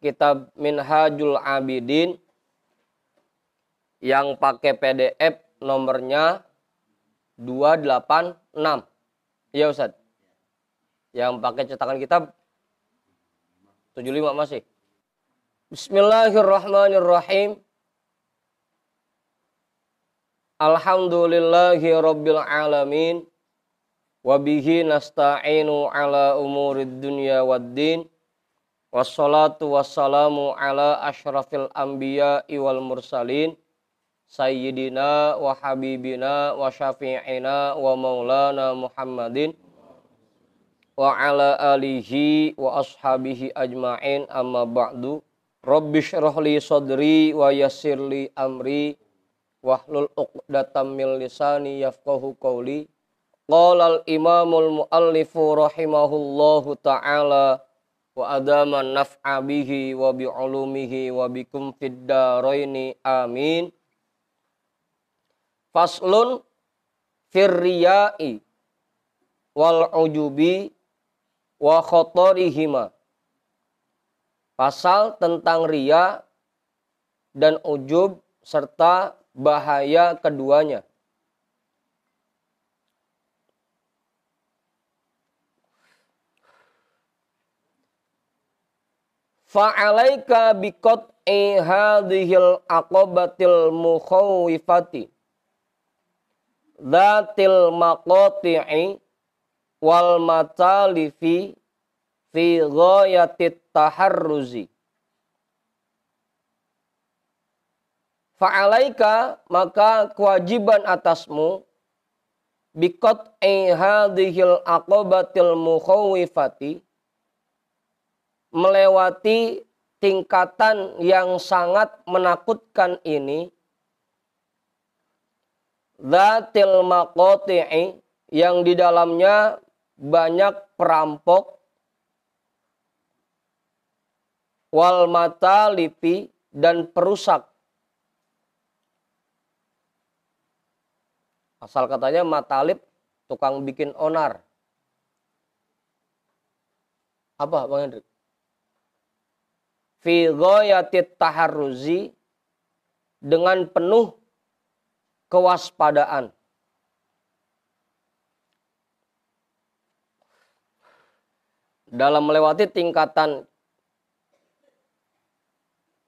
kitab Minhajul Abidin yang pakai PDF nomornya 286. Iya Ustaz. Yang pakai cetakan kitab 75 masih. Bismillahirrahmanirrahim. Alhamdulillahi rabbil alamin. Wabihi nasta'inu ala umurid dunya waddin. Wassalatu wassalamu ala ashrafil anbiya'i wal mursalin. Sayyidina wa habibina wa syafi'ina wa maulana Muhammadin. Wa ala alihi wa ashabihi ajma'in amma ba'du. Rabbi syrah li sadri wa yassir li amri. Wahlul uqdatam min lisani yafqahu qawli. Qala al-imamul muallifu rahimahullahu ta'ala wa adaman naf'a bihi wa bi'ulumihi wa bikum fid daraini amin. Faslun firriyai wal ujubi wa khotorihima. Pasal tentang riya dan ujub serta bahaya keduanya. Fa'alaika biqat'i hadhil aqabatil mukhawifati dhatil maqati'i wal matalifi fi ghayatit taharruzi. Fa'alaika, maka kewajiban atasmu, biqat'i hadhil aqabatil mukhawifati, melewati tingkatan yang sangat menakutkan ini, dhatil maqati'i, yang di dalamnya banyak perampok, wal matalifi, dan perusak. Asal katanya matalib, tukang bikin onar. Apa Bang Hendrik? Fi ghayatit taharruzi, dengan penuh kewaspadaan. Dalam melewati tingkatan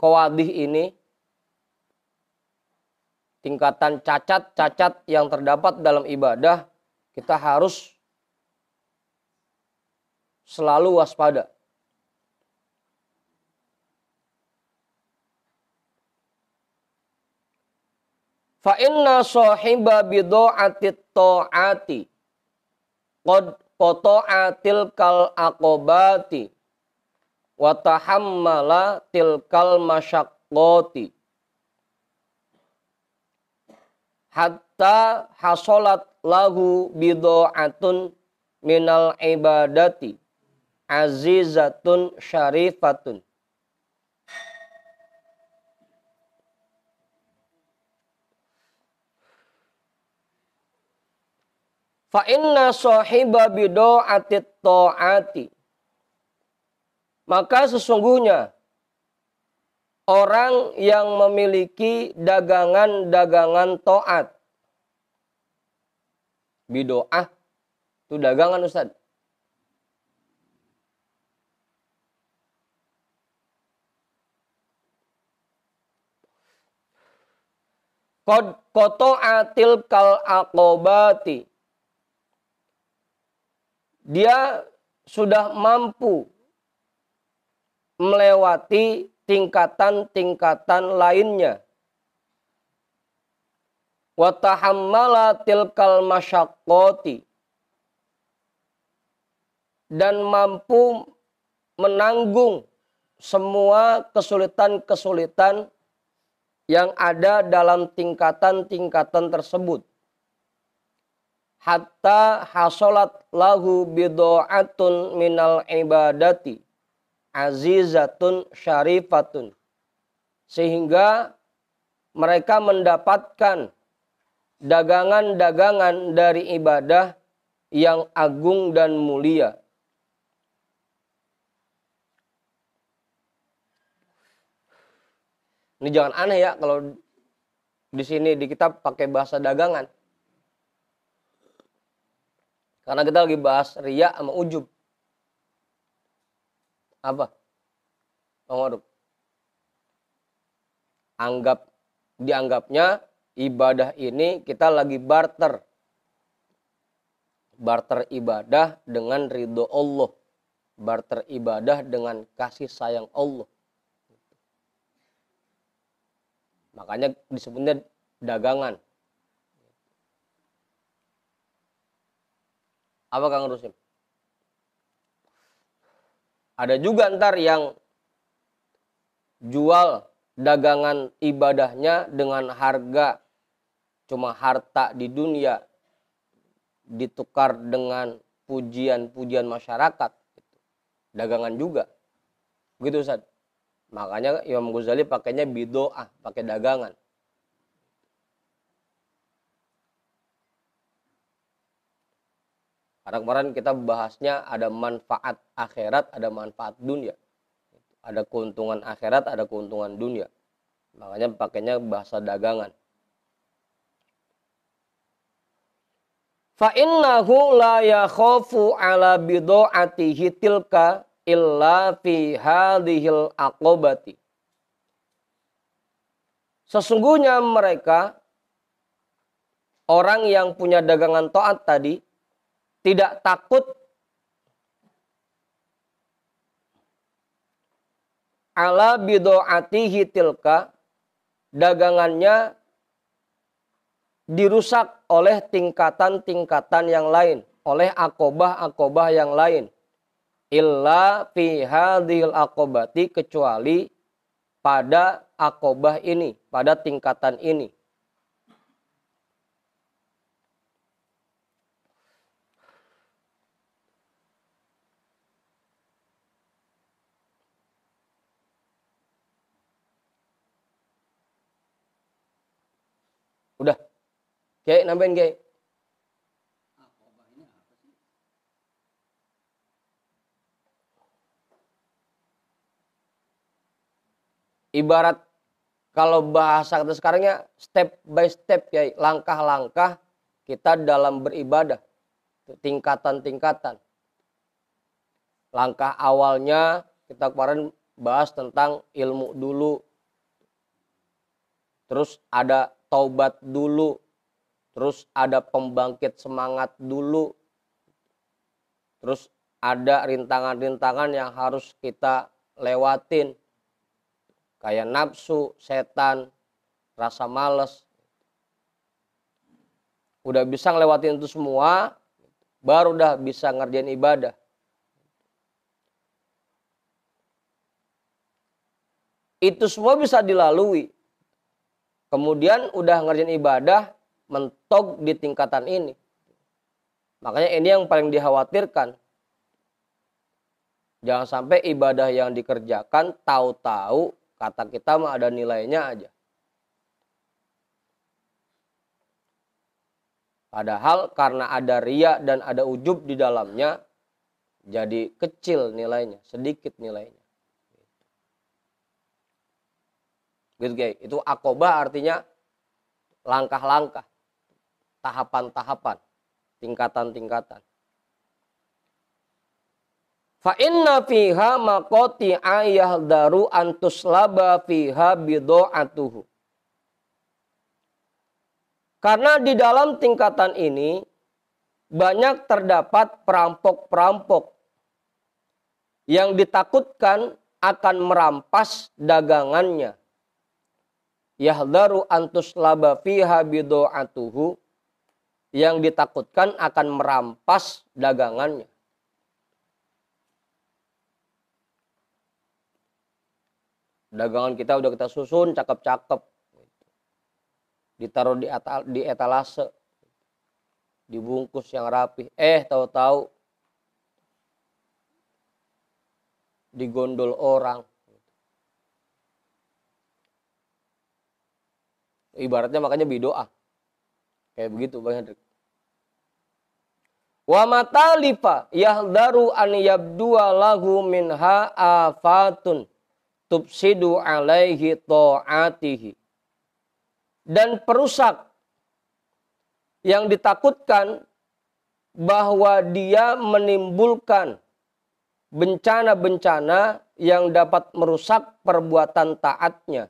qawadih ini, tingkatan cacat-cacat yang terdapat dalam ibadah, kita harus selalu waspada. Fa inna sahiba bidu'atit ta'ati qad qata'a tilkal aqobati wa tahammala tilkal masyaqqati hatta hasolat lahu bidu'atun minal ibadati azizatun syarifatun. Fa inna sahiba bidu'atit ta'ati, maka sesungguhnya orang yang memiliki dagangan-dagangan ta'at. Bido'ah itu dagangan Ustaz. Qad qata'a tilkal aqobati, dia sudah mampu melewati tingkatan-tingkatan lainnya. Wa tahammala tilkal masyaqqati, dan mampu menanggung semua kesulitan-kesulitan yang ada dalam tingkatan-tingkatan tersebut. Hatta hasolat lahu bidu'atun minal ibadati azizatun syarifatun, sehingga mereka mendapatkan dagangan-dagangan dari ibadah yang agung dan mulia. Ini jangan aneh ya kalau di sini di kitab pakai bahasa dagangan. Karena kita lagi bahas riya sama ujub. Apa? Bang Waduk. Dianggapnya ibadah ini kita lagi barter. Barter ibadah dengan ridho Allah. Barter ibadah dengan kasih sayang Allah. Makanya disebutnya dagangan. Apa Kang Rusim? Ada juga ntar yang jual dagangan ibadahnya dengan harga cuma harta di dunia ditukar dengan pujian-pujian masyarakat. Dagangan juga. Begitu Ustaz. Makanya Imam Ghazali pakainya bidoah, pakai dagangan. Karena kemarin kita bahasnya ada manfaat akhirat, ada manfaat dunia. Ada keuntungan akhirat, ada keuntungan dunia. Makanya pakainya bahasa dagangan. Fa innahu la yakhafu ala bido'atihi tilka illa fi hadhil aqobati. Sesungguhnya mereka, orang yang punya dagangan taat tadi, tidak takut ala bido'atihi tilka, dagangannya dirusak oleh tingkatan-tingkatan yang lain, oleh akobah-akobah yang lain. Illa fi hadhil aqobati, kecuali pada akobah ini, pada tingkatan ini. Udah. Oke, nambahin Ge. Ibarat kalau bahasa kita sekarangnya step by step ya, langkah-langkah kita dalam beribadah. Tingkatan-tingkatan. Langkah awalnya kita kemarin bahas tentang ilmu dulu. Terus ada taubat dulu. Terus ada pembangkit semangat dulu. Terus ada rintangan-rintangan yang harus kita lewatin. Kayak nafsu, setan, rasa males. Udah bisa ngelewatin itu semua, baru udah bisa ngerjain ibadah. Itu semua bisa dilalui. Kemudian udah ngerjain ibadah, mentok di tingkatan ini. Makanya ini yang paling dikhawatirkan. Jangan sampai ibadah yang dikerjakan tahu-tahu kata kita mah ada nilainya aja. Padahal karena ada riya dan ada ujub di dalamnya, jadi kecil nilainya, sedikit nilainya. Gitu guys, itu akobah artinya langkah-langkah, tahapan-tahapan, tingkatan-tingkatan. Fa inna fiha maqati ayahdaru antuslaba fiha bido'atuhu. Karena di dalam tingkatan ini banyak terdapat perampok-perampok yang ditakutkan akan merampas dagangannya. Yahdaru antuslaba fiha bido'atuhu, yang ditakutkan akan merampas dagangannya. Dagangan kita udah kita susun cakep-cakep. Ditaruh di etalase. Dibungkus yang rapi. Tahu-tahu digondol orang. Ibaratnya makanya bidoa. Kayak begitu Bang Hendrik. Wa matalifa yahdaru an yabdua lahu minha afatun tufsidu alaihi ta'atihi. Dan perusak yang ditakutkan bahwa dia menimbulkan bencana-bencana yang dapat merusak perbuatan taatnya.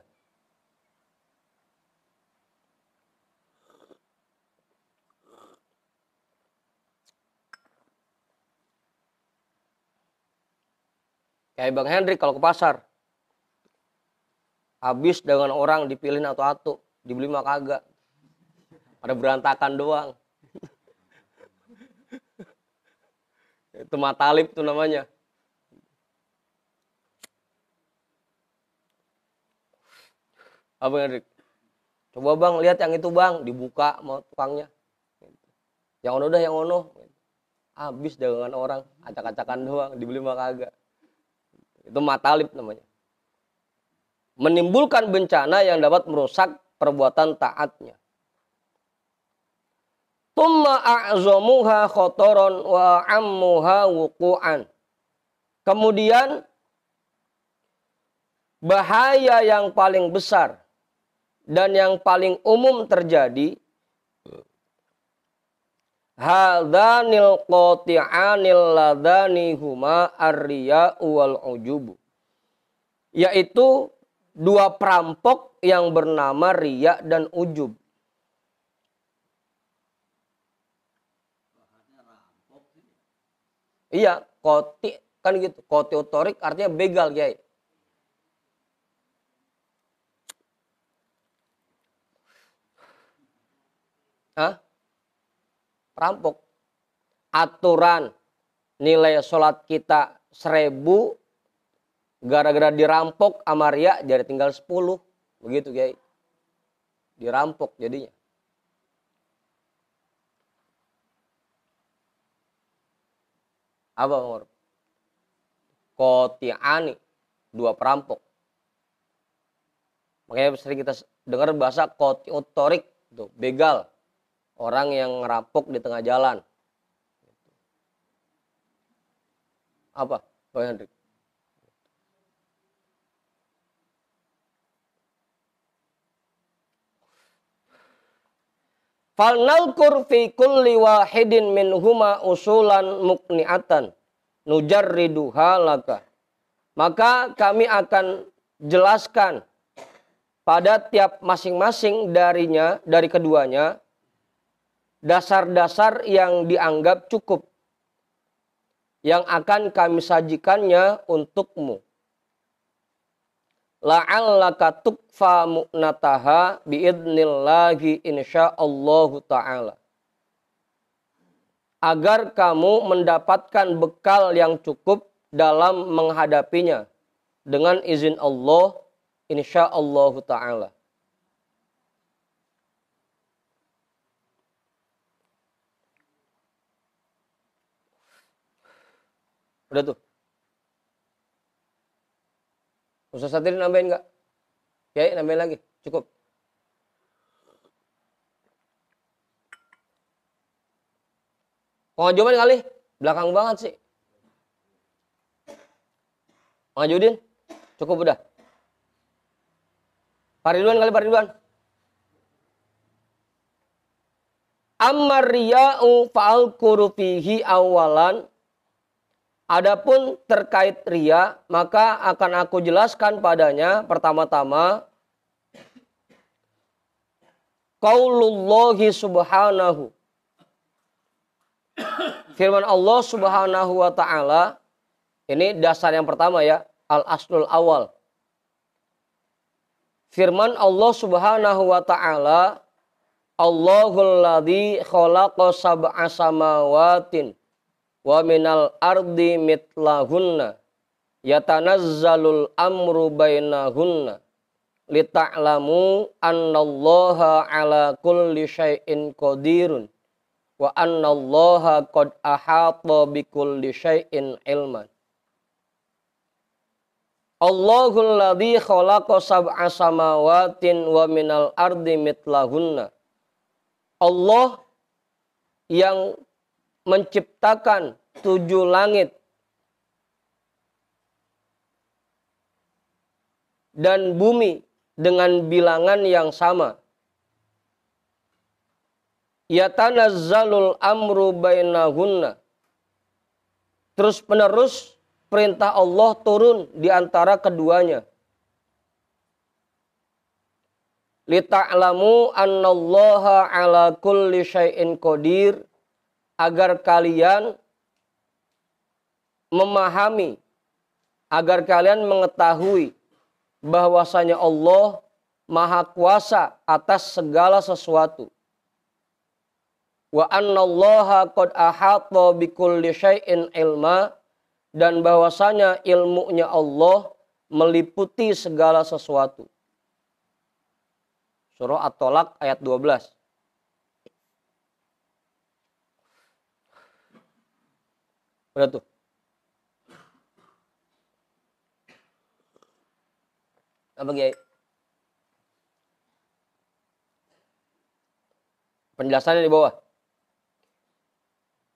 Kayak Bang Hendrik kalau ke pasar, habis dengan orang dipilihin atau dibeli mah kagak. Ada berantakan doang. Itu matalib tuh namanya. Apa Hendrik? Coba Bang lihat yang itu Bang, dibuka mau tukangnya. Yang ono dah yang ono. Habis dagangan orang, acak-acakan doang, dibeli mah kagak. Itu matalib namanya. Menimbulkan bencana yang dapat merusak perbuatan taatnya. Tumma a'zamuha khotoron wa ammuha wuqu'an. Kemudian bahaya yang paling besar dan yang paling umum terjadi hadhanil qati'anil ladhani huma ar-riya'u wal ujubu. Yaitu dua perampok yang bernama riya dan ujub. Iya, qati kan gitu. Qati utorik artinya begal, Kiai. Hah? Perampok. Aturan nilai sholat kita 1000 gara-gara dirampok sama ria jadi tinggal 10. Begitu Kiai. Dirampok jadinya. Apa Umar? Qati'ani, dua perampok. Makanya sering kita dengar bahasa qati utorik, tuh, begal. Orang yang ngerampok di tengah jalan. Apa, Pak Hendrik? Falnalkur fi kulli wahidin minhuma usulan mukni'atan nujarriduha laka. Maka kami akan jelaskan pada tiap masing-masing dari keduanya dasar-dasar yang dianggap cukup yang akan kami sajikannya untukmu. La'allaka tukfa mu'nataha biidnillahi insyaallahu ta'ala. Agar kamu mendapatkan bekal yang cukup dalam menghadapinya dengan izin Allah insyaallahu ta'ala. Udah tuh. Ustaz Satiri nambahin nggak? Ya, nambahin lagi. Cukup. Pengajuan kali? Belakang banget sih. Pengajudin? Cukup udah. Pariduan kali Pariduan. Ammar riya'u fa'alkuru fihi awalan. Adapun terkait riya, maka akan aku jelaskan padanya pertama-tama qaulullahi subhanahu. Firman Allah subhanahu wa ta'ala, ini dasar yang pertama ya, al-aslul awal. Firman Allah subhanahu wa ta'ala, Allahul ladzi khalaqa sab'a samawatin wa minal ardi mitlahunna yatanazzalul amru bainahunna lita'lamu annallaha ala kulli syai'in qadirun wa annallaha qad ahata bikulli syai'in ilman. Allahul ladzi khalaqa sab'a samawatin wa minal ardi mitlahunna. Allah yang menciptakan 7 langit dan bumi dengan bilangan yang sama. Yatanazzalul amru bainahunna. Terus penerus perintah Allah turun di antara keduanya. Lita'lamu annallaha ala kulli syai'in qadir. Agar kalian memahami, agar kalian mengetahui bahwasanya Allah Maha Kuasa atas segala sesuatu. Wa annallaha qad ahata bikulli syai'in ilma, dan bahwasanya ilmunya Allah meliputi segala sesuatu. Surah At-Tolak ayat 12. Udah tuh. Apa Kiai? Penjelasannya di bawah.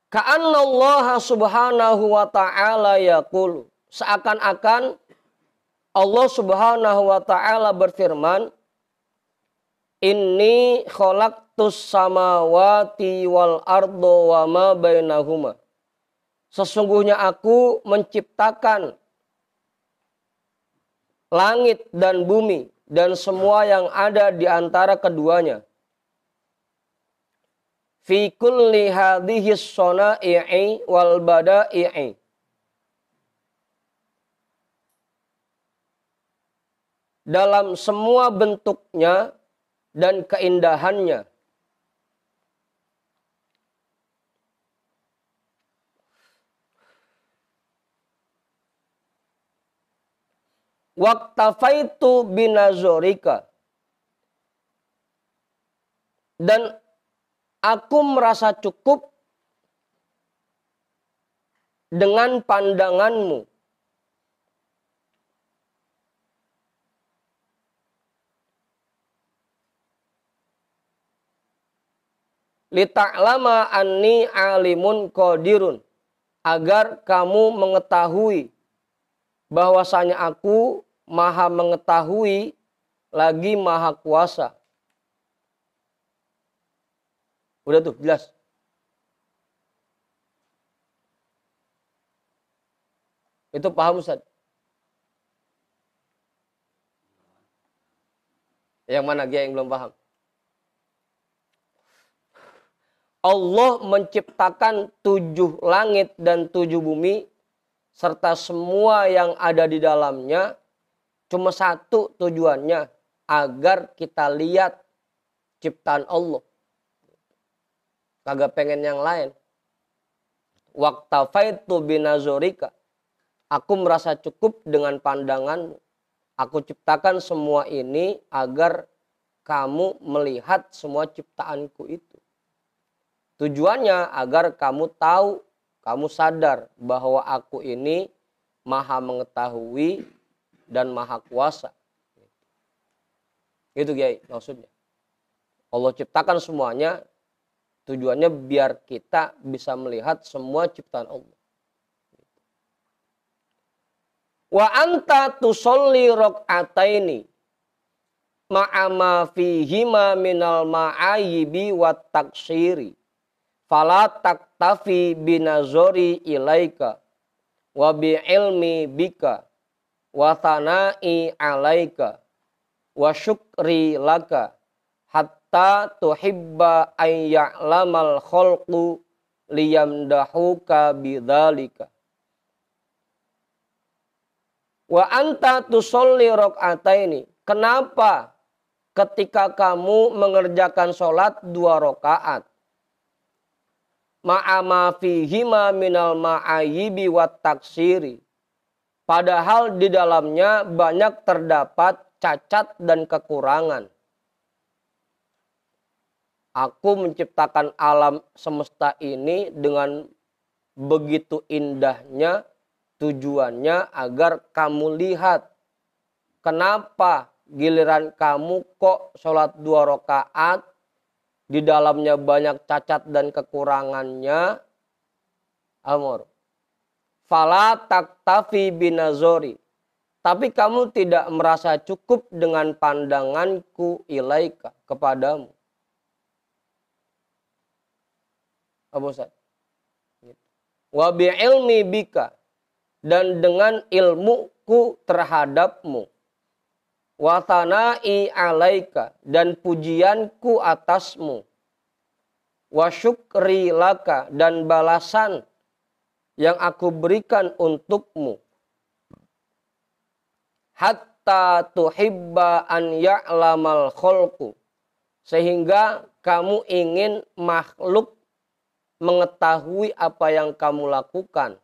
Ka'annallaha subhanahu wa ta'ala yaqulu. Seakan-akan Allah subhanahu wa ta'ala berfirman, Inni khalaqtus samawati wal ardo wa ma bainahuma. Sesungguhnya aku menciptakan langit dan bumi dan semua yang ada di antara keduanya. Fi kulli hadhihi shana'i'i wal bada'i'i. Dalam semua bentuknya dan keindahannya. Waktafaitu binazorika. Dan aku merasa cukup dengan pandanganmu. Lita'lama anni alimun qadirun. Agar kamu mengetahui bahwasanya aku Maha mengetahui lagi Maha kuasa. Udah tuh, jelas. Itu paham Ustaz? Yang mana dia yang belum paham? Allah menciptakan 7 langit dan 7 bumi serta semua yang ada di dalamnya. Cuma satu tujuannya, agar kita lihat ciptaan Allah. Kagak pengen yang lain. Waktafaitu binazorika. Aku merasa cukup dengan pandanganmu. Aku ciptakan semua ini agar kamu melihat semua ciptaanku itu. Tujuannya agar kamu tahu, kamu sadar bahwa aku ini Maha mengetahui dan Maha kuasa. Itu Kiai maksudnya. Allah ciptakan semuanya, tujuannya biar kita bisa melihat semua ciptaan Allah. Wa anta tusolli rok'ataini ma'ama fihima minal ma'ayibi wat taksiri. Fala taktafi binazori ilaika wa bi'ilmi bika wa thana'i alaika wa syukri laka hatta tuhibba ay ya'lamal khalqu liyamdahuka bidzalika. Wa anta tusolli rok'ataini. Kenapa ketika kamu mengerjakan sholat 2 rakaat? Ma'ama fihima minal ma'ayibi wat taksiri. Padahal di dalamnya banyak terdapat cacat dan kekurangan. Aku menciptakan alam semesta ini dengan begitu indahnya, tujuannya agar kamu lihat. Kenapa giliran kamu kok sholat 2 rakaat, di dalamnya banyak cacat dan kekurangannya. Amor. Fala taktafi binazori. Tapi kamu tidak merasa cukup dengan pandanganku ilaika kepadamu. Apa Ustaz? Wa bi'ilmi bika. Dan dengan ilmuku terhadapmu. Wa thanai alaika. Dan pujianku atasmu. Wa syukri laka. Dan balasan yang aku berikan untukmu. Hatta tuhibba an ya'lamal kholqu. Sehingga kamu ingin makhluk mengetahui apa yang kamu lakukan.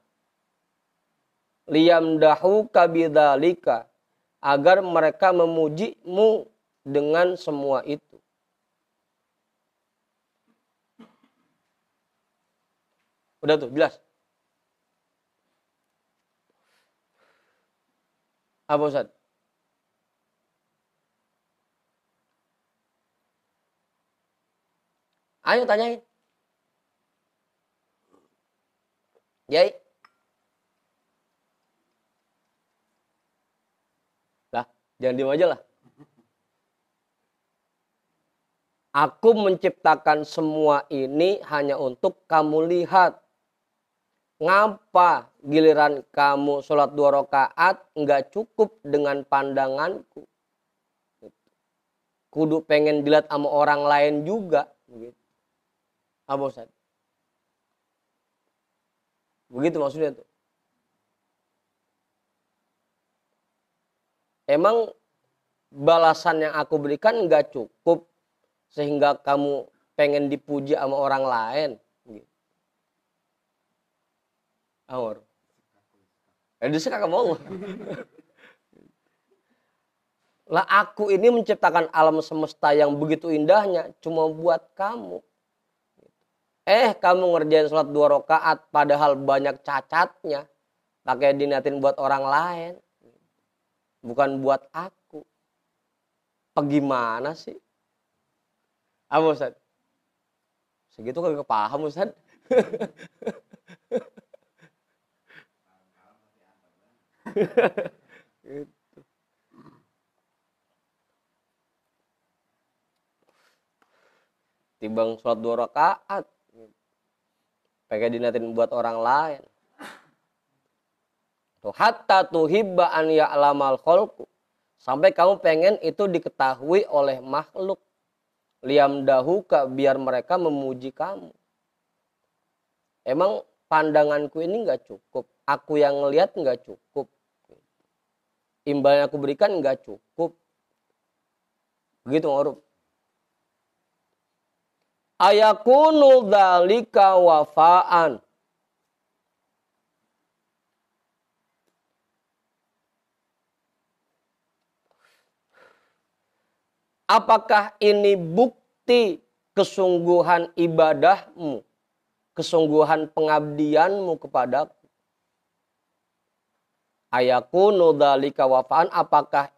Liyamdahu kabidzalika. Agar mereka memujimu dengan semua itu. Udah tuh, jelas. Apa Ustaz? Ayo tanyain. Yai. Lah, jangan diem aja lah. Aku menciptakan semua ini hanya untuk kamu lihat. Ngapa giliran kamu sholat 2 rakaat nggak cukup dengan pandanganku? Kudu pengen dilihat sama orang lain juga. Begitu. Apa Ustaz? Begitu maksudnya tuh. Emang balasan yang aku berikan nggak cukup sehingga kamu pengen dipuji sama orang lain? Gitu. Awar. Itu kakak mau. Lah aku ini menciptakan alam semesta yang begitu indahnya cuma buat kamu. Kamu ngerjain sholat 2 rakaat padahal banyak cacatnya. Pakai diniatin buat orang lain. Bukan buat aku. Gimana sih? Apa Ustaz? Segitu kagak paham Ustaz. Timbang sholat 2 rakaat. Pakai diniatin buat orang lain. Tuh, hatta tuhibba an ya'lamal kholqu. Sampai kamu pengen itu diketahui oleh makhluk. Liyamdahuka, biar mereka memuji kamu. Emang pandanganku ini nggak cukup. Aku yang ngelihat nggak cukup. Imbal yang aku berikan nggak cukup. Begitu Ngorub. Ayakunu dzalika wafaan. Apakah ini bukti kesungguhan ibadahmu, kesungguhan pengabdianmu kepadaku? Ayakunu dzalika wafaan, apakah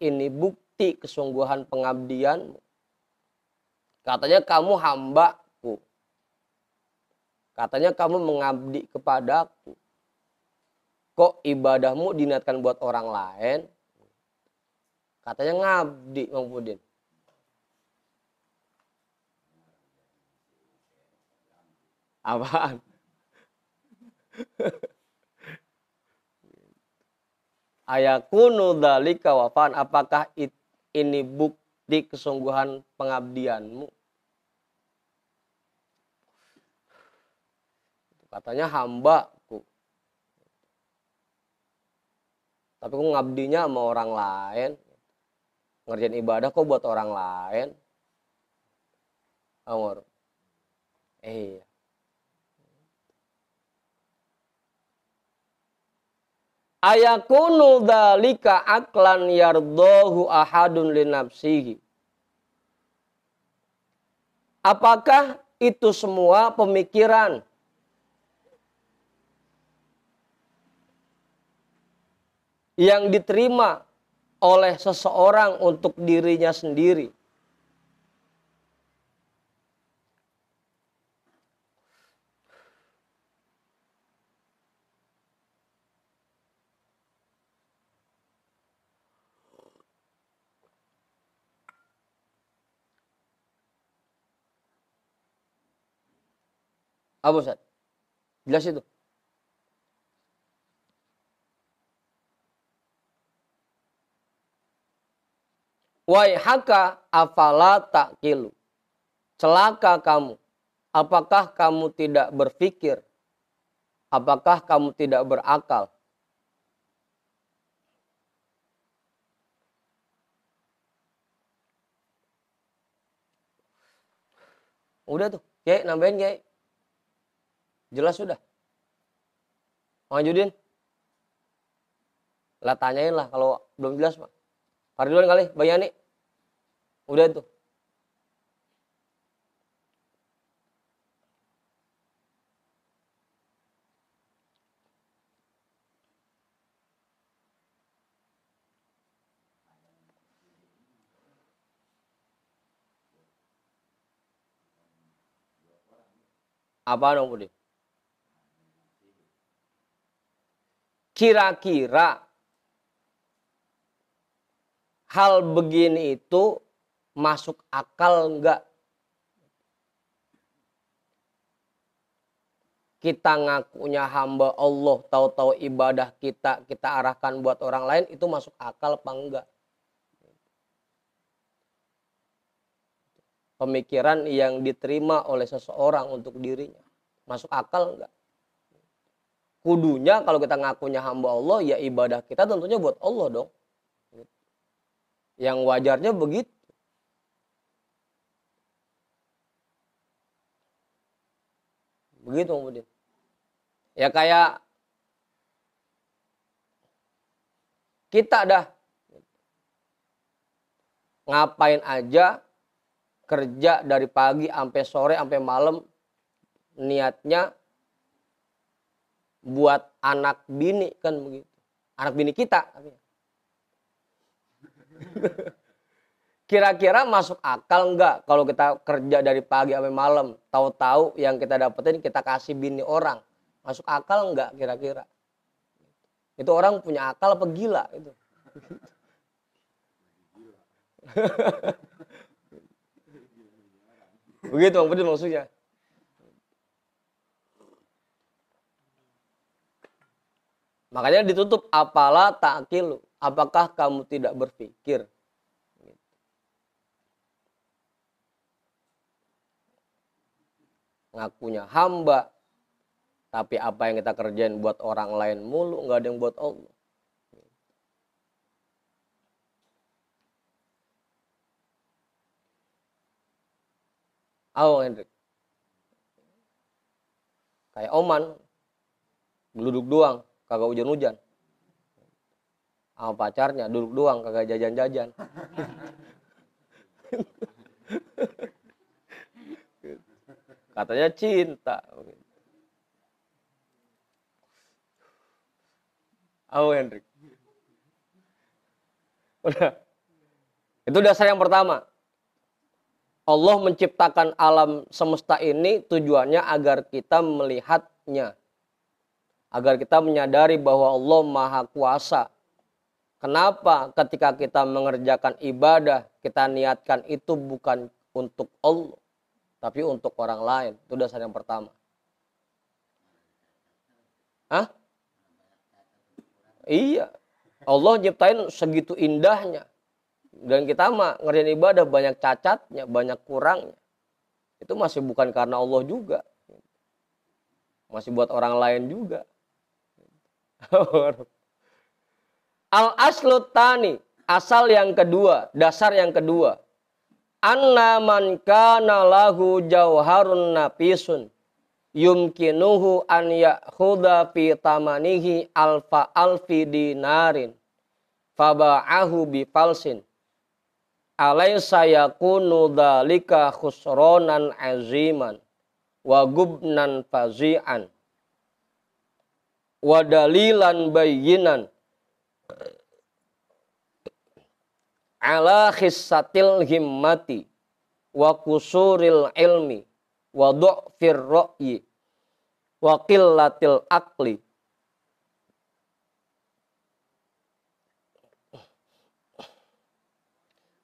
ini bukti kesungguhan pengabdianmu? Katanya kamu hambaku. Katanya kamu mengabdi kepadaku. Kok ibadahmu diniatkan buat orang lain? Katanya ngabdi, Bang Pudin. Apaan? Ayakunu dzalika wafan. Apakah ini bukti kesungguhan pengabdianmu? Katanya hambaku. Tapi kok ngabdinya sama orang lain? Ngerjain ibadah kok buat orang lain? Amor. Iya. Ayakunu dzalika aklan yardahu ahadun li nafsihi. Apakah itu semua pemikiran yang diterima oleh seseorang untuk dirinya sendiri? Apa Ustaz? Jelas itu. Waihaka afala taqilu. Celaka kamu. Apakah kamu tidak berpikir? Apakah kamu tidak berakal? Udah tuh, Kiai, nambahin Kiai. Jelas sudah. Lanjutin. Lah tanyain lah kalau belum jelas Pak. Farduluan kali, Bayani. Udah tuh. Apa dong Budi? Kira-kira hal begini itu masuk akal enggak? Kita ngakunya hamba Allah, tahu-tahu ibadah kita arahkan buat orang lain, itu masuk akal apa enggak? Pemikiran yang diterima oleh seseorang untuk dirinya. Masuk akal enggak? Kudunya kalau kita ngakunya hamba Allah, ya ibadah kita tentunya buat Allah dong. Yang wajarnya begitu. Begitu kemudian. Ya kayak kita dah ngapain aja, kerja dari pagi sampai sore sampai malam, niatnya buat anak bini kan begitu. Anak bini kita. Kira-kira masuk akal enggak kalau kita kerja dari pagi sampai malam, tahu-tahu yang kita dapetin kita kasih bini orang. Masuk akal enggak kira-kira? Itu orang punya akal apa gila itu? Begitu Bang Pedin maksudnya. Makanya ditutup apalah ta'qilu. Apakah kamu tidak berpikir? Ngakunya hamba, tapi apa yang kita kerjain buat orang lain mulu, nggak ada yang buat Allah. Hendrik. Kayak Oman, duduk doang, kagak hujan-hujan. Sama pacarnya duduk doang, kagak jajan-jajan. Katanya cinta. Hendrik. Udah. Itu dasar yang pertama. Allah menciptakan alam semesta ini tujuannya agar kita melihatnya. Agar kita menyadari bahwa Allah Maha Kuasa. Kenapa ketika kita mengerjakan ibadah, kita niatkan itu bukan untuk Allah, tapi untuk orang lain. Itu dasar yang pertama. Hah? Iya. Allah nyiptain segitu indahnya. Dan kita mah ngerjain ibadah banyak cacatnya, banyak kurangnya. Itu masih bukan karena Allah juga. Masih buat orang lain juga. Al-aslu tani, asal yang kedua, dasar yang kedua. Anna man kana lahu jauharun nafisun yumkinuhu an ya'khudha fi tamanihi alfi dinarin faba'ahu bi falsin. Alaysa yakunu dzalika khusronan aziman wa gubnan fazi'an wa dalilan bayyinan ala khissatil himmati wa kusuril ilmi wa du'fir ra'yi wa qillatil aqli.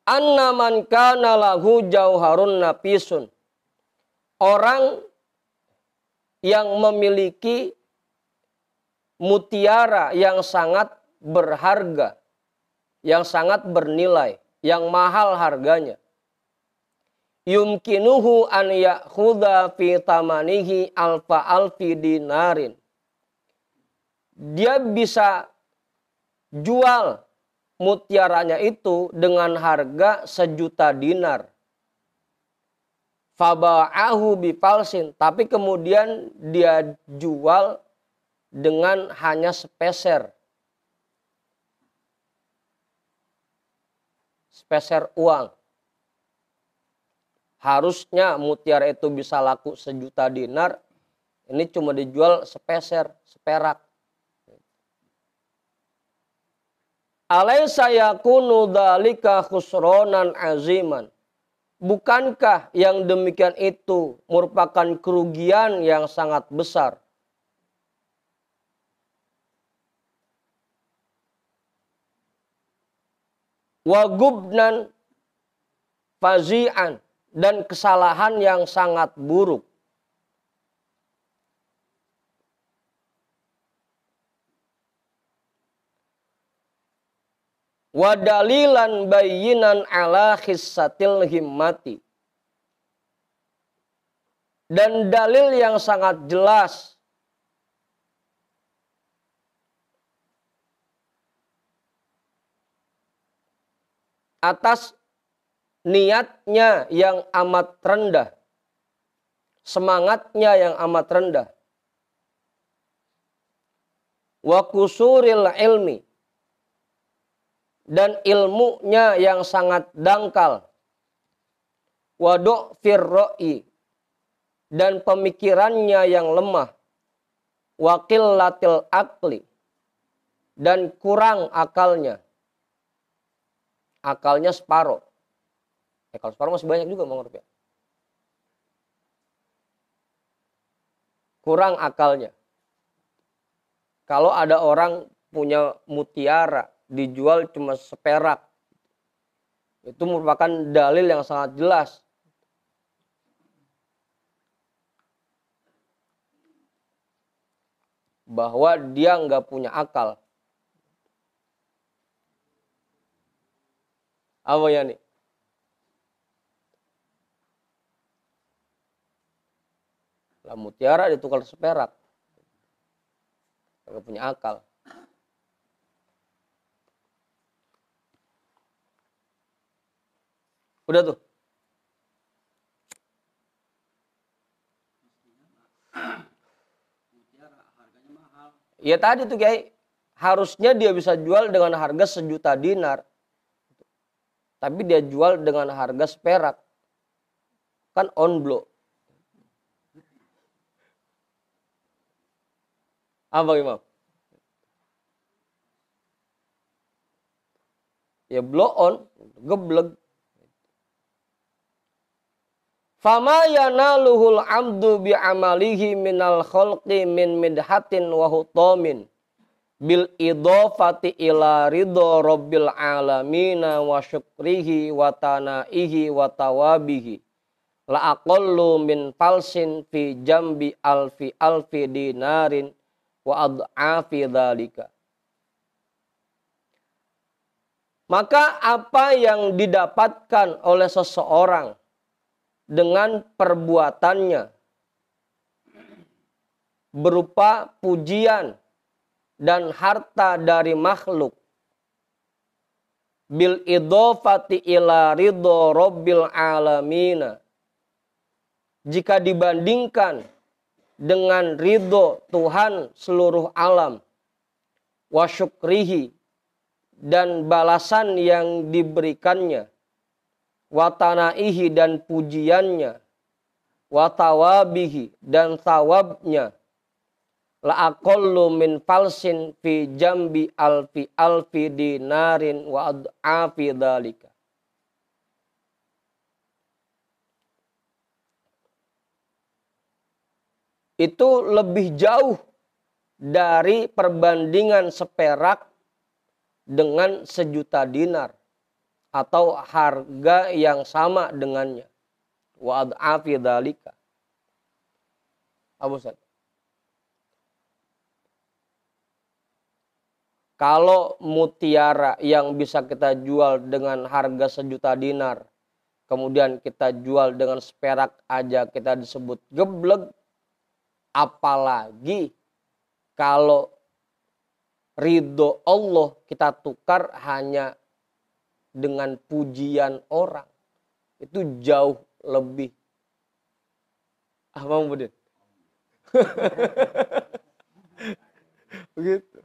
Anna man kana lahu jauharun nafisun. Orang yang memiliki mutiara yang sangat berharga, yang sangat bernilai, yang mahal harganya. Yumkinuhu an ya'khudha fi tamanihi alfa alfi dinarin. Dia bisa jual mutiaranya itu dengan harga 1.000.000 dinar. Faba'ahu bifalsin, tapi kemudian dia jual dengan hanya sepeser. Sepeser uang. Harusnya mutiara itu bisa laku 1.000.000 dinar, ini cuma dijual sepeser, seperak. Alaysa yakunu dzalika khusronan aziman. Bukankah yang demikian itu merupakan kerugian yang sangat besar? Wagubnan fazi'an, dan kesalahan yang sangat buruk. Wadalilan bayinan ala khissatil himmati, dan dalil yang sangat jelas atas niatnya yang amat rendah, semangatnya yang amat rendah. Wa kusuril ilmi, dan ilmunya yang sangat dangkal. Wa du'fir ra'i, dan pemikirannya yang lemah. Wa qillatil aqli, dan kurang akalnya. Akalnya separuh. Kalau separuh masih banyak juga Bang Rupiah. Kurang akalnya. Kalau ada orang punya mutiara dijual cuma seperak, itu merupakan dalil yang sangat jelas bahwa dia nggak punya akal. Apa ya nih? Lah mutiara ditukar seperak, nggak punya akal. Udah tuh. Ya tadi tuh Kiai, harusnya dia bisa jual dengan harga 1.000.000 dinar. Tapi dia jual dengan harga seperak. Kan on blow. Apa Imam? Ya blow on, gebleg. Fama yanaluhul amdu bi'amalihi minal khalqi min midhatin wa hutamin bil idhafati ila ridho rabbil alamina wa syukrihi wa tanaihi wa tawabihi la aqallu min falsin fi jambi alfi alfi dinarin wa ad'afi dhalika. Maka apa yang didapatkan oleh seseorang dengan perbuatannya berupa pujian dan harta dari makhluk bil idhofati ila ridho rabbil alamina, jika dibandingkan dengan ridho Tuhan seluruh alam, wa syukrihi, dan balasan yang diberikannya, wa tanaihi, dan pujiannya, wa tawabihi, dan thawabnya, la aqallu min falsin fi jambi alfi alfi dinarin wa ad'afi dhalika. Itu lebih jauh dari perbandingan seperak dengan 1.000.000 dinar atau harga yang sama dengannya. Wa ad'afi dhalika. Abu Ustaz. Kalau mutiara yang bisa kita jual dengan harga 1 juta dinar, kemudian kita jual dengan seperak aja kita disebut gebleg, apalagi kalau ridho Allah kita tukar hanya dengan pujian orang. Itu jauh lebih. Apa Budin? Begitu.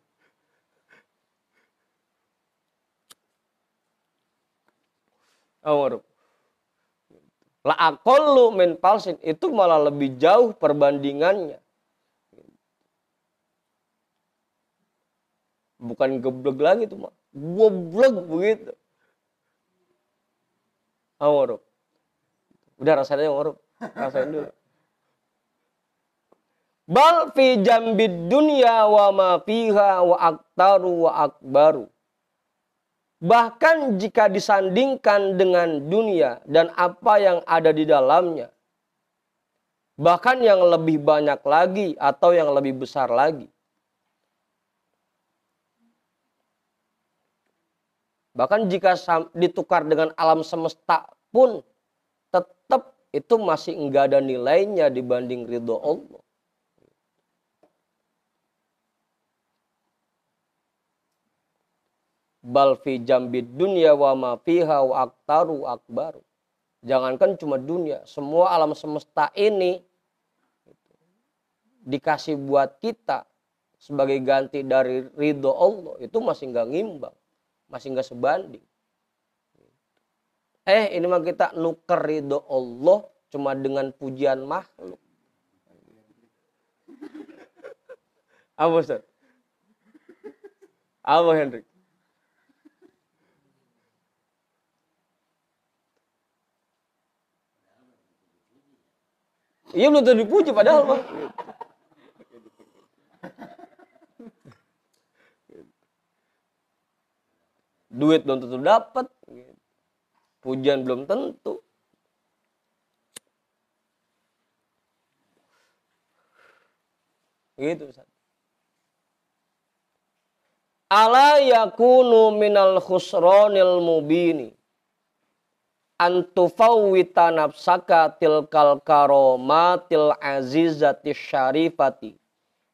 Amar. La aqallu min palsin, itu malah lebih jauh perbandingannya. Bukan geblek lagi tuh mah. Goblek begitu. Amar. Udah rasain aja Amar. Rasain dulu. Bal fi jambid dunya wa ma fiha wa aktaru wa akbaru. Bahkan jika disandingkan dengan dunia dan apa yang ada di dalamnya, bahkan yang lebih banyak lagi atau yang lebih besar lagi. Bahkan jika ditukar dengan alam semesta pun, tetap itu masih enggak ada nilainya dibanding ridho Allah. Bal fi jambid dunya wa ma fiha wa aktaru akbaru. Jangankan cuma dunia, semua alam semesta ini dikasih buat kita sebagai ganti dari ridho Allah, itu masih nggak ngimbang, masih nggak sebanding. Ini mah kita nuker ridho Allah cuma dengan pujian makhluk. Apa Ustaz? Apa Hendrik? Iya belum tentu dipuji padahal mah. Duit belum tentu dapat. Pujian belum tentu. Gitu Ustaz. Ala yakunu minal khusronil mubini. Antufawwita nafsaka tilkal karomatil azizati syarifati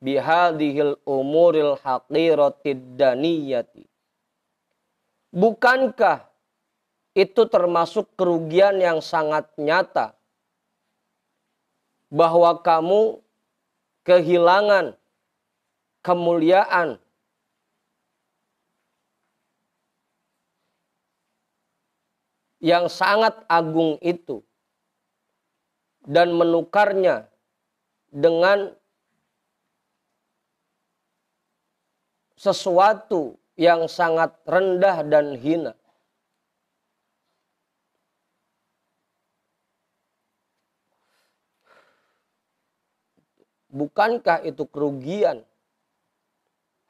bihadihil umuril haqiratid daniyati. Bukankah itu termasuk kerugian yang sangat nyata bahwa kamu kehilangan kemuliaan yang sangat agung itu dan menukarnya dengan sesuatu yang sangat rendah dan hina. Bukankah itu kerugian?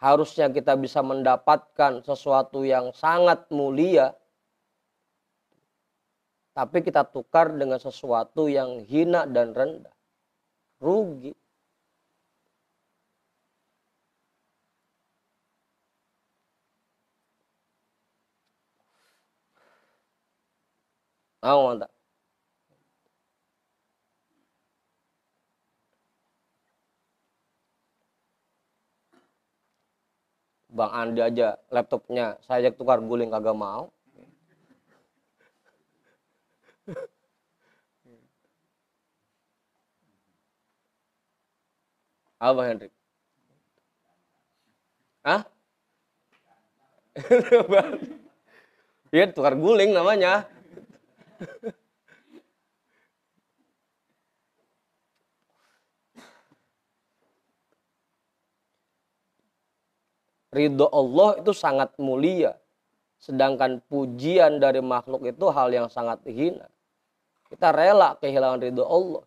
Harusnya kita bisa mendapatkan sesuatu yang sangat mulia, tapi kita tukar dengan sesuatu yang hina dan rendah. Rugi. Mantap. Bang Andi aja laptopnya saya ajak tukar guling kagak mau. Apa Hendrik? Hah? Iya tukar guling namanya. Ridho Allah itu sangat mulia. Sedangkan pujian dari makhluk itu hal yang sangat hina. Kita rela kehilangan ridho Allah.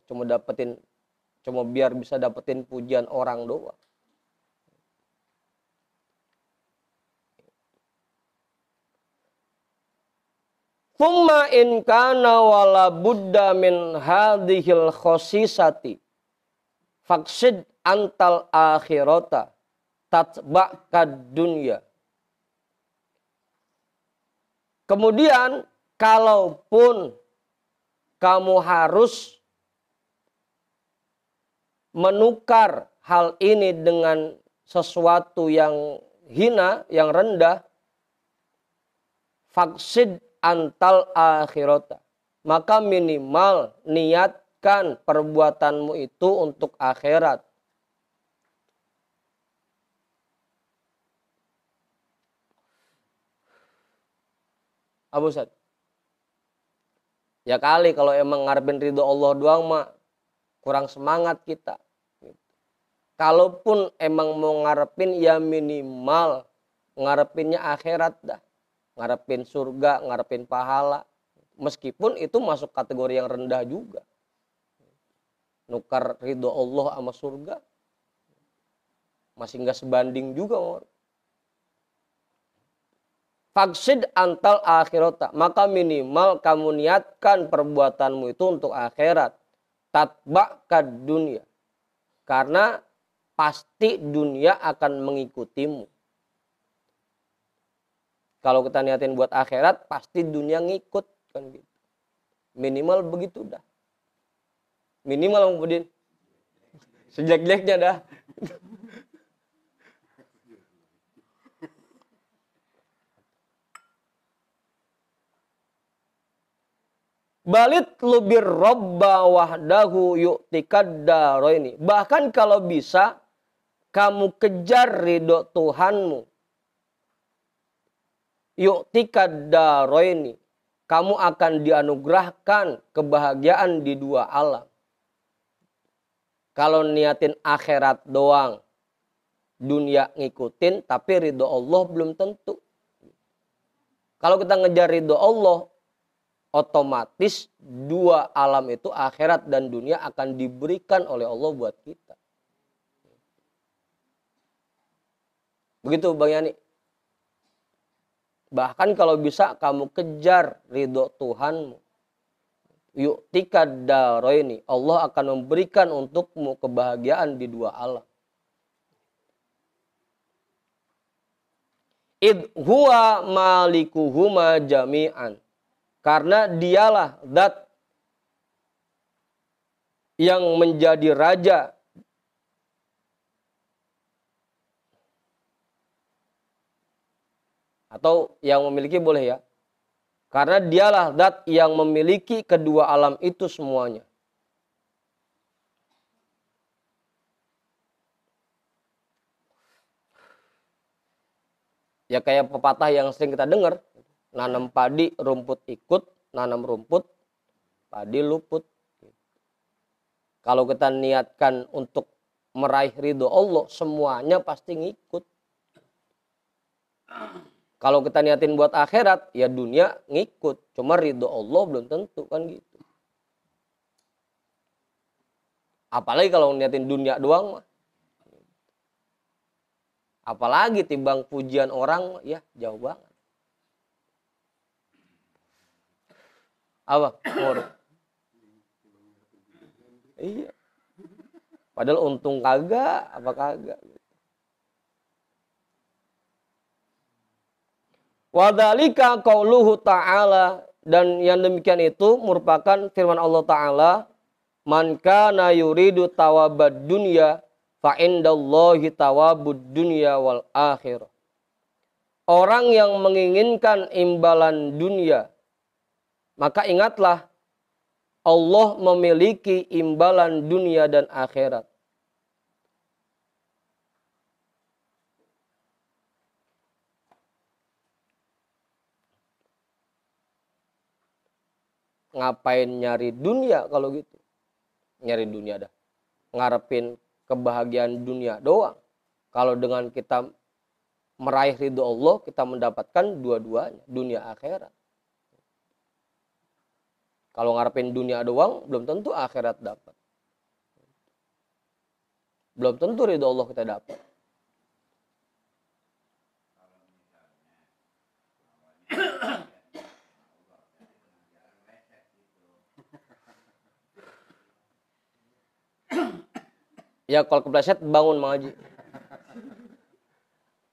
Cuma biar bisa dapetin pujian orang doang. Thumma in kana wala budda min hadhil khosisati faqsid antal akhirata tatba'kad dunya Kemudian kalaupun kamu harus menukar hal ini dengan sesuatu yang hina, yang rendah, faksid antal akhirata. Maka minimal niatkan perbuatanmu itu untuk akhirat. Abu Ustaz. Ya kali kalau emang ngarepin ridho Allah doang mah kurang semangat kita. Kalaupun emang mau ngarepin ya minimal ngarepinnya akhirat dah. Ngarepin surga, ngarepin pahala. Meskipun itu masuk kategori yang rendah juga. Nukar ridho Allah sama surga masih nggak sebanding juga. Faksid antal akhirata. Maka minimal kamu niatkan perbuatanmu itu untuk akhirat. Tatba'kad dunia. Karena pasti dunia akan mengikutimu. Kalau kita niatin buat akhirat, pasti dunia ngikut. Kan gitu. Minimal begitu dah. Minimal kemudian. Sejelek-jeleknya dah. Balit lubir robba wahdahu yu'tikad daroini. Bahkan kalau bisa kamu kejar ridho Tuhanmu. Yu'tikad daroini. Kamu akan dianugerahkan kebahagiaan di dua alam. Kalau niatin akhirat doang, dunia ngikutin, tapi ridho Allah belum tentu. Kalau kita ngejar ridho Allah, otomatis dua alam itu akhirat dan dunia akan diberikan oleh Allah buat kita. Begitu Bang Yani. Bahkan kalau bisa kamu kejar ridho Tuhanmu. Yu'tikad daroini. Allah akan memberikan untukmu kebahagiaan di dua alam. Id huwa malikuhuma jami'an. Karena dialah zat yang menjadi raja atau yang memiliki boleh ya. Karena dialah zat yang memiliki kedua alam itu semuanya. Ya kayak pepatah yang sering kita dengar. Nanam padi, rumput ikut. Nanam rumput, padi luput. Kalau kita niatkan untuk meraih ridho Allah, semuanya pasti ngikut. Kalau kita niatin buat akhirat, ya dunia ngikut. Cuma ridho Allah belum tentu kan gitu. Apalagi kalau niatin dunia doang mah. Apalagi timbang pujian orang, ya jauh banget. Apa? Iya. Padahal untung kagak, apa kagak. Wadhalika qauluhu ta'ala. Dan yang demikian itu merupakan firman Allah Ta'ala. Man kana yuridu tawabad dunya fa indallahi tawabud dunya wal akhirah. Orang yang menginginkan imbalan dunia, maka ingatlah Allah memiliki imbalan dunia dan akhirat. Ngapain nyari dunia kalau gitu? Nyari dunia dah. Ngarepin kebahagiaan dunia doang. Kalau dengan kita meraih ridho Allah, kita mendapatkan dua-duanya, dunia akhirat. Kalau ngarepin dunia doang, belum tentu akhirat dapat. Belum tentu ridho Allah kita dapat. Ya kalau kepleset bangun Mang Haji.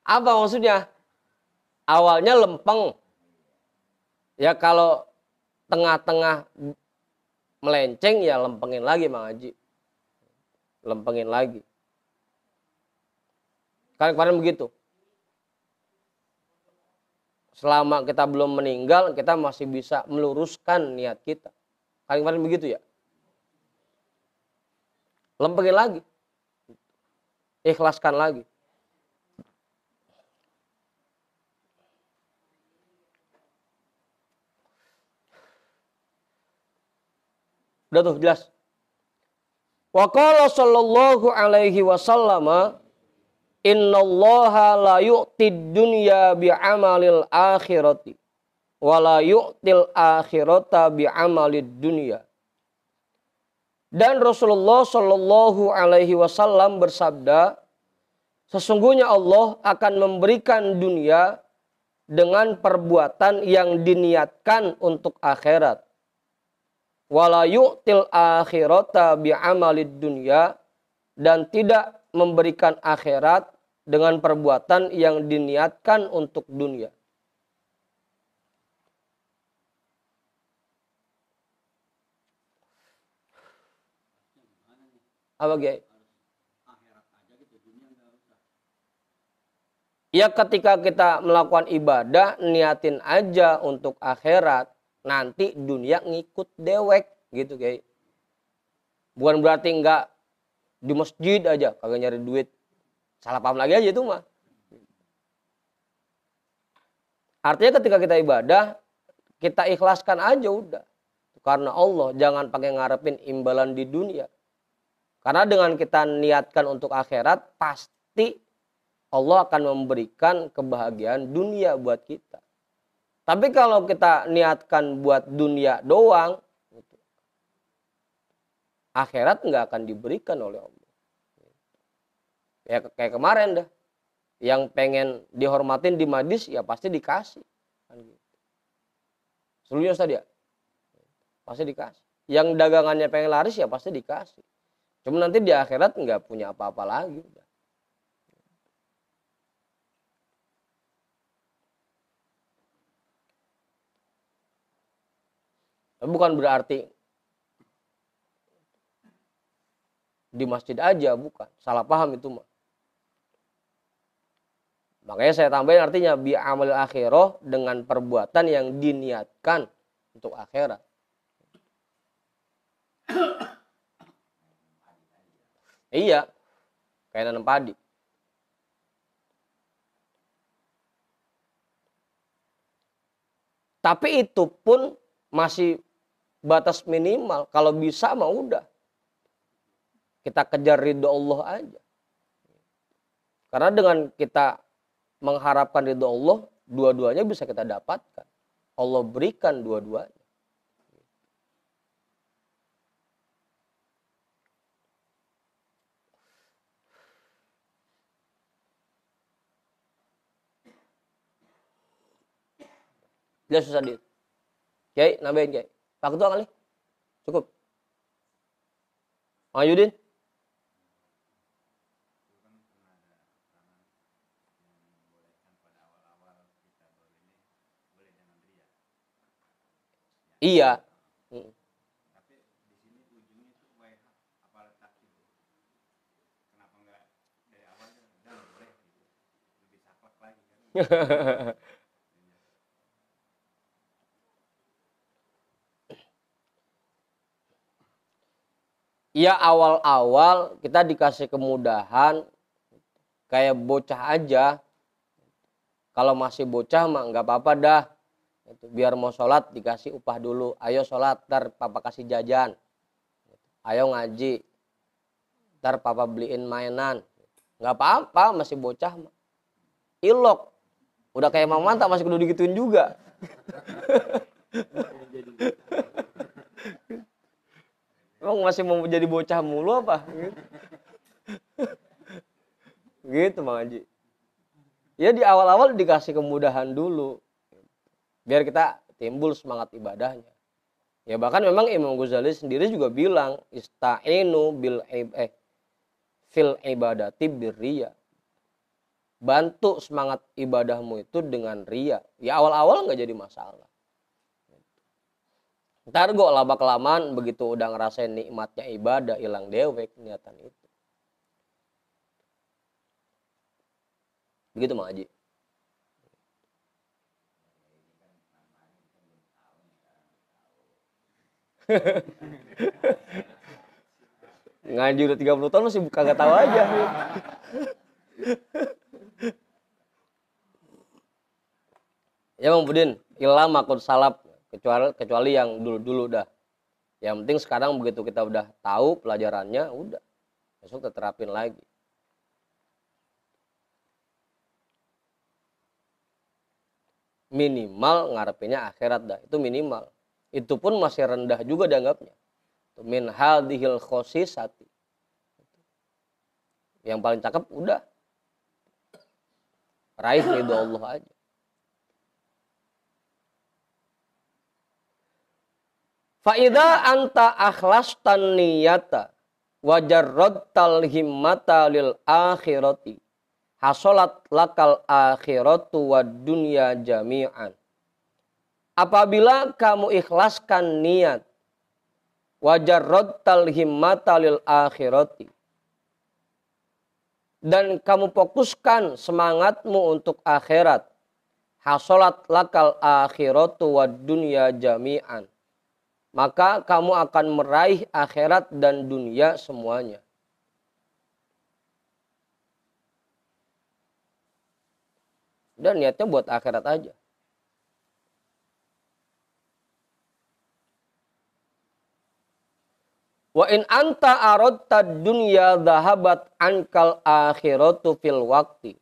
Apa maksudnya? Awalnya lempeng. Ya kalau tengah-tengah melenceng ya lempengin lagi Mang Haji. Lempengin lagi. Kan kemarin begitu. Selama kita belum meninggal, kita masih bisa meluruskan niat kita. Kan kemarin begitu ya. Lempengin lagi. Ikhlaskan lagi. Udah tuh jelas. Wa qala sallallahu alaihi wasallam innallaha la yu'tid dunya bi'amalil akhirati wa la yu'til akhirata bi'amalid dunya. Dan Rasulullah sallallahu alaihi wasallam bersabda, sesungguhnya Allah akan memberikan dunia dengan perbuatan yang diniatkan untuk akhirat. Wala yu'til akhirata bi'amalid dunya, dan tidak memberikan akhirat dengan perbuatan yang diniatkan untuk dunia. Apa Kiai? Ya ketika kita melakukan ibadah, niatin aja untuk akhirat, nanti dunia ngikut dewek gitu Kiai. Bukan berarti enggak di masjid aja kagak nyari duit. Salah paham lagi aja itu mah. Artinya ketika kita ibadah, kita ikhlaskan aja udah. Karena Allah, jangan pakai ngarepin imbalan di dunia. Karena dengan kita niatkan untuk akhirat, pasti Allah akan memberikan kebahagiaan dunia buat kita. Tapi kalau kita niatkan buat dunia doang, akhirat nggak akan diberikan oleh Allah. Ya kayak kemarin dah, yang pengen dihormatin di majlis ya pasti dikasih. Seluruhnya Ustaz ya, pasti dikasih. Yang dagangannya pengen laris ya pasti dikasih. Cuma nanti di akhirat nggak punya apa-apa lagi. Bukan berarti di masjid aja, bukan. Salah paham itu mah. Makanya saya tambahin artinya bi amal akhirah, dengan perbuatan yang diniatkan untuk akhirat. Iya, kayak nanam padi. Tapi itu pun masih batas minimal. Kalau bisa mah udah. Kita kejar ridho Allah aja. Karena dengan kita mengharapkan ridho Allah, dua-duanya bisa kita dapatkan. Allah berikan dua-duanya. Jelas susah dit. Kiai, nambahin Kiai. Pak Ketua kali? Cukup. Mang Yudin? Iya. Ya awal-awal kita dikasih kemudahan, kayak bocah aja. Kalau masih bocah mah nggak apa-apa dah. Biar mau sholat dikasih upah dulu. Ayo sholat, ntar papa kasih jajan. Ayo ngaji, ntar papa beliin mainan. Nggak apa-apa, masih bocah mah. Ilok. Udah kayak Mang Manta masih kudu digituin juga. Emang masih mau jadi bocah mulu apa? Gitu Bang Haji. Ya di awal-awal dikasih kemudahan dulu. Biar kita timbul semangat ibadahnya. Ya bahkan memang Imam Ghazali sendiri juga bilang, ista'inu fil ibadati birriya. Bantu semangat ibadahmu itu dengan ria. Ya awal-awal nggak jadi masalah. Ntar kok lama kelamaan begitu udah ngerasain nikmatnya ibadah hilang dewek niatan itu. Begitu Mang Haji. Ngaji udah 30 tahun masih kagak tahu aja. Ya Bang Budin, ilam akun salap kecuali yang dulu-dulu dah. Yang penting sekarang begitu kita udah tahu pelajarannya, udah besok kita terapin lagi. Minimal ngarepinnya akhirat dah, itu minimal. Itu pun masih rendah juga dianggapnya. Min hadhil khosisati. Yang paling cakep udah raih ridho Allah aja. Faida anta akhlastan niyata wajarradtal himmata lil akhirati hasolat lakal akhiratu wad dunya jami'an. Apabila kamu ikhlaskan niat wajarradtal himmata lil akhirati dan kamu fokuskan semangatmu untuk akhirat, hasolat lakal akhiratu wad dunya jami'an, maka kamu akan meraih akhirat dan dunia semuanya. Dan niatnya buat akhirat aja. Wa in anta aradta dunya dhahabat ankal akhiratu fil waqti.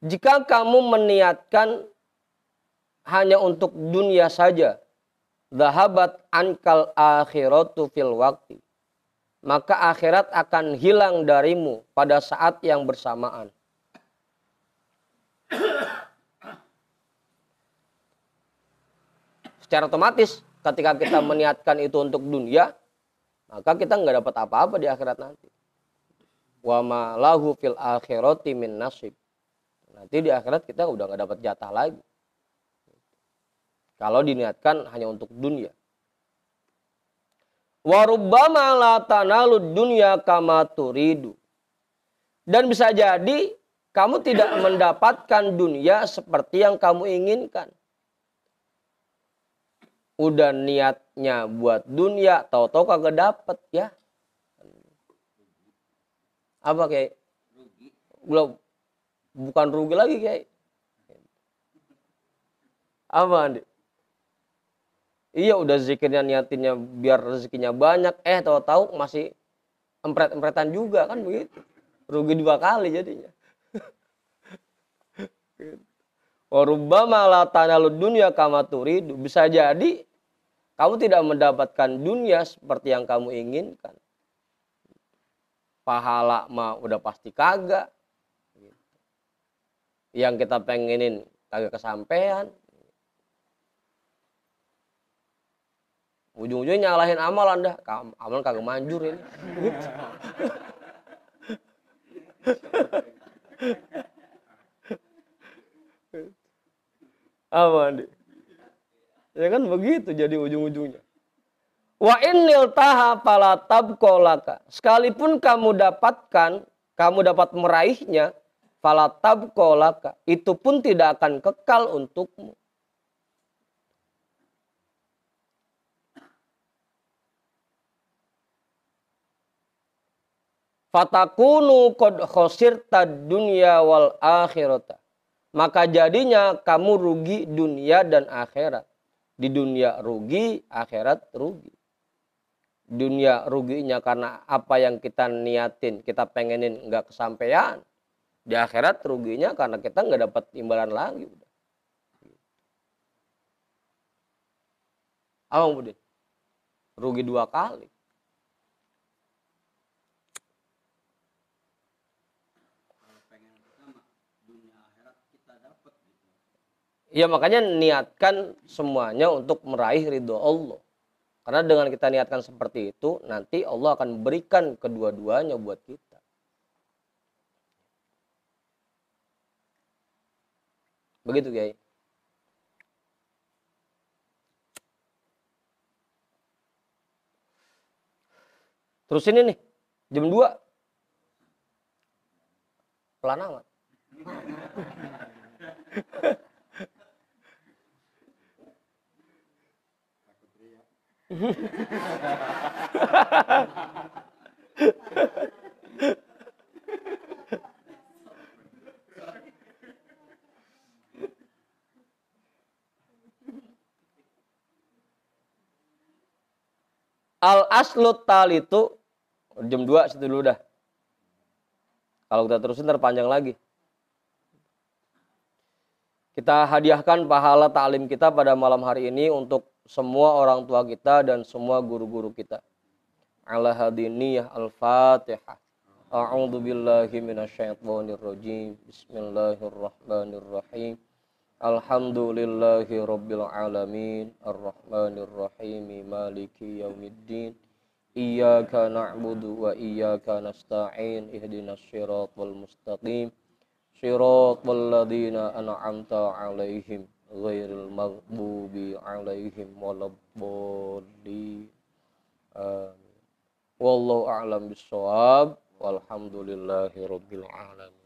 Jika kamu meniatkan hanya untuk dunia saja, dhahabat ankal akhiratu fil waqti, maka akhirat akan hilang darimu pada saat yang bersamaan. Secara otomatis ketika kita meniatkan itu untuk dunia, maka kita nggak dapat apa-apa di akhirat nanti. Wa ma lahu fil akhirati min nasib. Nanti di akhirat kita udah nggak dapat jatah lagi. Kalau diniatkan hanya untuk dunia. Wa rubbama la tanalud dunya kama turidu. Dan bisa jadi kamu tidak mendapatkan dunia seperti yang kamu inginkan. Udah niatnya buat dunia, tahu-tahu kagak dapet ya. Apa kayak? Belum, bukan rugi lagi kayak. Apa Andi? Iya udah zikirnya niatinnya biar rezekinya banyak, tahu-tahu masih empret-empretan juga kan begitu. Rugi 2 kali jadinya. Warubbama la tanalud dunya kama turidu. Bisa jadi kamu tidak mendapatkan dunia seperti yang kamu inginkan. Pahala mah udah pasti kagak. Yang kita pengenin kagak kesampean. Ujung-ujungnya nyalahin amalan dah. Amalan kagak manjur ini. Apa Andi? Ya kan begitu jadi ujung-ujungnya. Wa innil taha fala tabqalaka. Sekalipun kamu dapat meraihnya, fala tabqalaka. Itu pun tidak akan kekal untukmu. Fatakunu qad khosirta dunya wal akhirata. Maka jadinya kamu rugi dunia dan akhirat. Di dunia rugi, akhirat rugi. Dunia ruginya karena apa yang kita niatin, kita pengenin nggak kesampaian. Di akhirat ruginya karena kita nggak dapat imbalan lagi. Apa Budin? Rugi 2 kali. Ya makanya niatkan semuanya untuk meraih ridho Allah. Karena dengan kita niatkan seperti itu, nanti Allah akan berikan kedua-duanya buat kita. Begitu Kiai. Terus ini nih, jam 2. Pelan amat. Al aslut tal itu jam 2 situ dulu dah. Kalau kita terusin terpanjang lagi. Kita hadiahkan pahala ta'lim kita pada malam hari ini untuk semua orang tua kita dan semua guru-guru kita. Ala hadiniyah al-Fatihah. A'udzu billahi minasyaitonir rajim. Bismillahirrahmanirrahim. Alhamdulillahi rabbil alamin. Arrahmanir rahim. Maliki yaumiddin. Iyyaka na'budu wa iyyaka nasta'in. Ihdinas siratal mustaqim. Shiratal ladzina an'amta 'alaihim ghairil maghdubi 'alaihim waladdallin. Wallahu a'lam bissawab. Walhamdulillahi rabbil alamin.